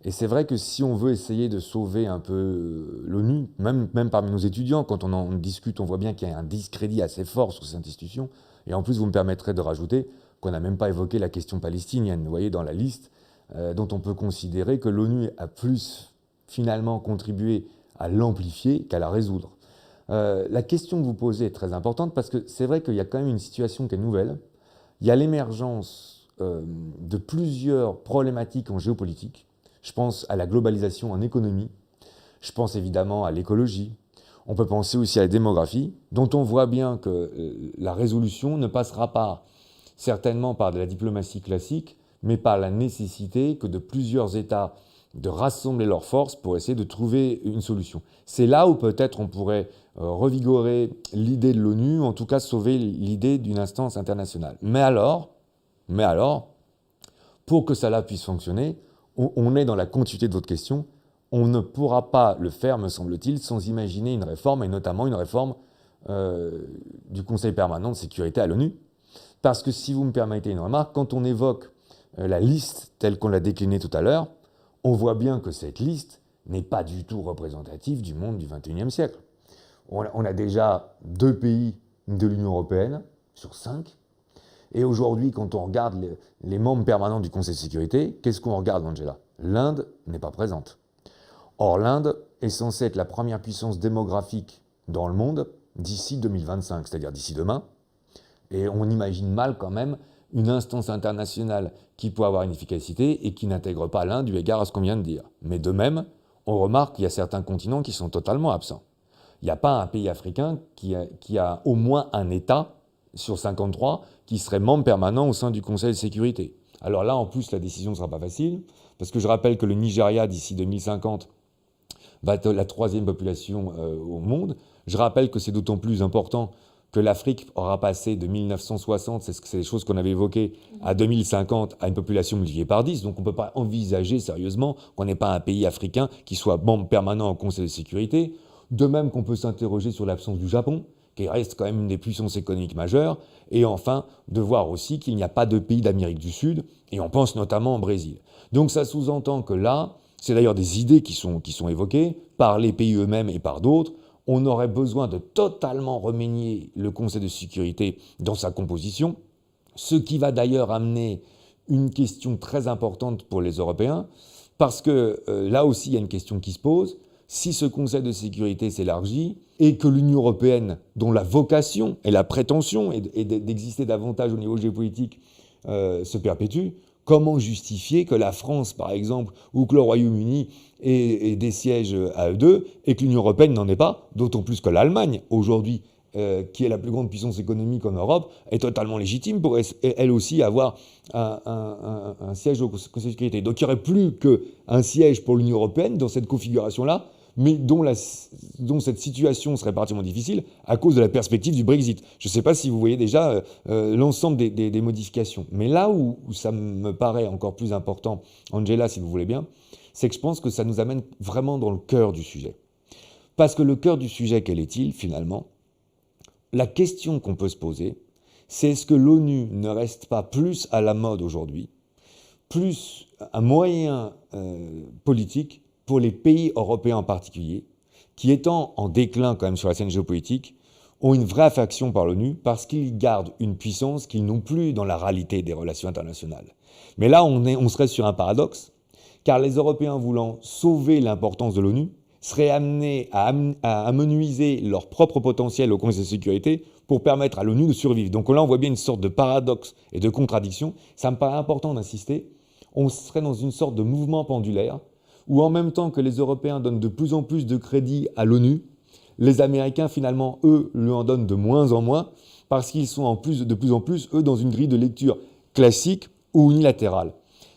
Et c'est vrai que si on veut essayer de sauver un peu l'ONU, même parmi nos étudiants, quand on en discute, on voit bien qu'il y a un discrédit assez fort sur cette institution. Et en plus, vous me permettrez de rajouter qu'on n'a même pas évoqué la question palestinienne. Vous voyez, dans la liste, dont on peut considérer que l'ONU a plus finalement contribué à l'amplifier qu'à la résoudre. La question que vous posez est très importante parce que c'est vrai qu'il y a quand même une situation qui est nouvelle. Il y a l'émergence de plusieurs problématiques en géopolitique. Je pense à la globalisation en économie. Je pense évidemment à l'écologie. On peut penser aussi à la démographie, dont on voit bien que la résolution ne passera pas certainement par de la diplomatie classique, mais par la nécessité que de plusieurs États de rassembler leurs forces pour essayer de trouver une solution. C'est là où peut-être on pourrait revigorer l'idée de l'ONU, en tout cas sauver l'idée d'une instance internationale. Mais alors, pour que cela puisse fonctionner, on est dans la continuité de votre question, on ne pourra pas le faire, me semble-t-il, sans imaginer une réforme, et notamment une réforme du Conseil permanent de sécurité à l'ONU. Parce que si vous me permettez une remarque, quand on évoque la liste telle qu'on l'a déclinée tout à l'heure, on voit bien que cette liste n'est pas du tout représentative du monde du XXIe siècle. On a déjà 2 pays de l'Union européenne sur 5. Et aujourd'hui, quand on regarde les membres permanents du Conseil de sécurité, qu'est-ce qu'on regarde, Angela? L'Inde n'est pas présente. Or, l'Inde est censée être la première puissance démographique dans le monde d'ici 2025, c'est-à-dire d'ici demain. Et on imagine mal quand même une instance internationale qui peut avoir une efficacité et qui n'intègre pas l'Inde eu égard à ce qu'on vient de dire. Mais de même, on remarque qu'il y a certains continents qui sont totalement absents. Il n'y a pas un pays africain qui a au moins un État sur 53 qui serait membre permanent au sein du Conseil de sécurité. Alors là, en plus, la décision ne sera pas facile, parce que je rappelle que le Nigeria, d'ici 2050, va être la 3e population au monde. Je rappelle que c'est d'autant plus important que l'Afrique aura passé de 1960, c'est des choses qu'on avait évoquées, à 2050, à une population multipliée par 10. Donc on ne peut pas envisager sérieusement qu'on n'ait pas un pays africain qui soit membre permanent au Conseil de sécurité. De même qu'on peut s'interroger sur l'absence du Japon, qui reste quand même une des puissances économiques majeures. Et enfin, de voir aussi qu'il n'y a pas de pays d'Amérique du Sud, et on pense notamment au Brésil. Donc ça sous-entend que là, c'est d'ailleurs des idées qui sont évoquées par les pays eux-mêmes et par d'autres, on aurait besoin de totalement remanier le Conseil de sécurité dans sa composition, ce qui va d'ailleurs amener une question très importante pour les Européens, parce que là aussi il y a une question qui se pose. Si ce Conseil de sécurité s'élargit et que l'Union européenne, dont la vocation et la prétention est d'exister davantage au niveau géopolitique, se perpétue, comment justifier que la France, par exemple, ou que le Royaume-Uni ait des sièges à eux deux et que l'Union européenne n'en ait pas, d'autant plus que l'Allemagne, aujourd'hui, qui est la plus grande puissance économique en Europe, est totalement légitime pour elle aussi avoir un siège au Conseil de sécurité. Donc il n'y aurait plus qu'un siège pour l'Union européenne dans cette configuration-là, mais dont cette situation serait particulièrement difficile à cause de la perspective du Brexit. Je ne sais pas si vous voyez déjà l'ensemble des modifications. Mais là où ça me paraît encore plus important, Angela, si vous voulez bien, c'est que je pense que ça nous amène vraiment dans le cœur du sujet. Parce que le cœur du sujet, quel est-il finalement ? La question qu'on peut se poser, c'est est-ce que l'ONU ne reste pas plus à la mode aujourd'hui, plus un moyen politique pour les pays européens en particulier, qui étant en déclin quand même sur la scène géopolitique, ont une vraie affection par l'ONU parce qu'ils gardent une puissance qu'ils n'ont plus dans la réalité des relations internationales. Mais là, on serait sur un paradoxe, car les Européens voulant sauver l'importance de l'ONU seraient amenés à amenuiser leur propre potentiel au Conseil de sécurité pour permettre à l'ONU de survivre. Donc là, on voit bien une sorte de paradoxe et de contradiction. Ça me paraît important d'insister. On serait dans une sorte de mouvement pendulaire où en même temps que les Européens donnent de plus en plus de crédit à l'ONU, les Américains, finalement, eux, lui en donnent de moins en moins, parce qu'ils sont de plus en plus, eux, dans une grille de lecture classique ou unilatérale.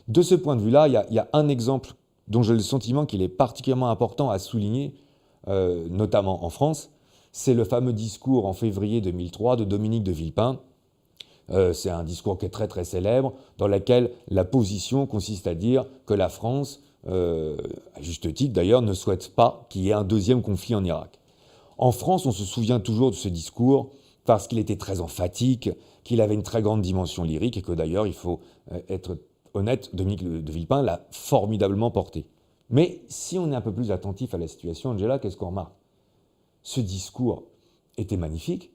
De ce point de vue-là, il y a un exemple dont j'ai le sentiment qu'il est particulièrement important à souligner, notamment en France, c'est le fameux discours en février 2003 de Dominique de Villepin. C'est un discours qui est très très célèbre, dans lequel la position consiste à dire que la France, à juste titre d'ailleurs, ne souhaite pas qu'il y ait un deuxième conflit en Irak. En France, on se souvient toujours de ce discours parce qu'il était très emphatique, qu'il avait une très grande dimension lyrique et que d'ailleurs, il faut être honnête, Dominique de Villepin l'a formidablement porté. Mais si on est un peu plus attentif à la situation, Angela, qu'est-ce qu'on remarque ? Ce discours était magnifique,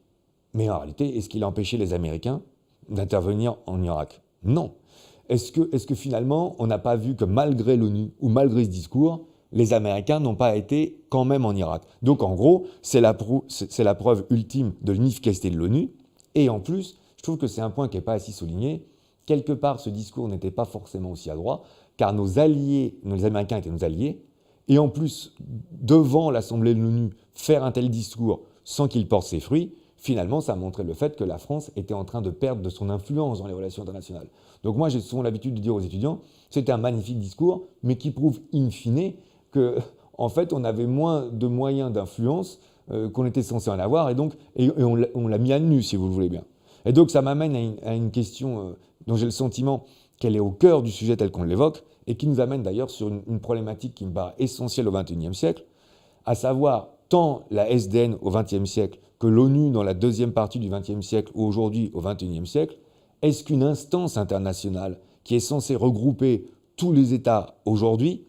mais en réalité, est-ce qu'il a empêché les Américains d'intervenir en Irak ? Non. Est-ce que finalement, on n'a pas vu que malgré l'ONU ou malgré ce discours, les Américains n'ont pas été quand même en Irak ? Donc en gros, c'est la preuve ultime de l'inefficacité de l'ONU. Et en plus, je trouve que c'est un point qui n'est pas assez souligné. Quelque part, ce discours n'était pas forcément aussi adroit, car nos Américains étaient nos alliés. Et en plus, devant l'Assemblée de l'ONU, faire un tel discours sans qu'il porte ses fruits, finalement, ça a montré le fait que la France était en train de perdre de son influence dans les relations internationales. Donc moi, j'ai souvent l'habitude de dire aux étudiants, c'était un magnifique discours, mais qui prouve in fine que, en fait, on avait moins de moyens d'influence qu'on était censé en avoir, et on l'a mis à nu, si vous le voulez bien. Et donc, ça m'amène à une question dont j'ai le sentiment qu'elle est au cœur du sujet tel qu'on l'évoque, et qui nous amène d'ailleurs sur une problématique qui me paraît essentielle au XXIe siècle, à savoir tant la SDN au XXe siècle que l'ONU dans la deuxième partie du XXe siècle ou aujourd'hui au XXIe siècle. Est-ce qu'une instance internationale qui est censée regrouper tous les États aujourd'hui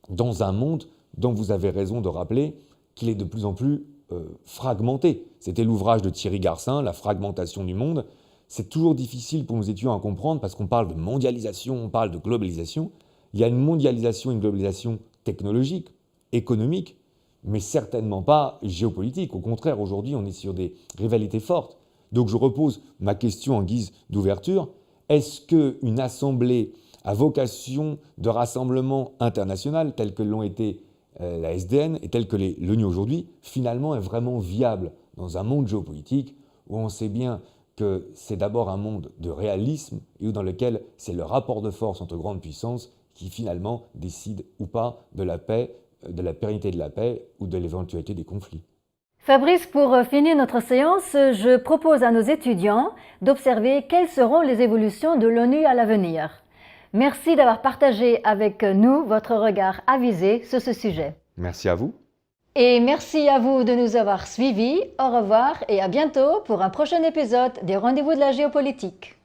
dans un monde dont vous avez raison de rappeler qu'il est de plus en plus fragmenté ? C'était l'ouvrage de Thierry Garcin, La fragmentation du monde. C'est toujours difficile pour nos étudiants à comprendre parce qu'on parle de mondialisation, on parle de globalisation. Il y a une mondialisation et une globalisation technologique, économique, mais certainement pas géopolitique. Au contraire, aujourd'hui, on est sur des rivalités fortes. Donc je repose ma question en guise d'ouverture. Est-ce qu'une assemblée à vocation de rassemblement international, telle que l'ont été la SDN et telle que l'ONU aujourd'hui, finalement, est vraiment viable dans un monde géopolitique où on sait bien que c'est d'abord un monde de réalisme et dans lequel c'est le rapport de force entre grandes puissances qui finalement décide ou pas de la paix, de la pérennité de la paix ou de l'éventualité des conflits. Fabrice, pour finir notre séance, je propose à nos étudiants d'observer quelles seront les évolutions de l'ONU à l'avenir. Merci d'avoir partagé avec nous votre regard avisé sur ce sujet. Merci à vous. Et merci à vous de nous avoir suivis. Au revoir et à bientôt pour un prochain épisode des Rendez-vous de la géopolitique.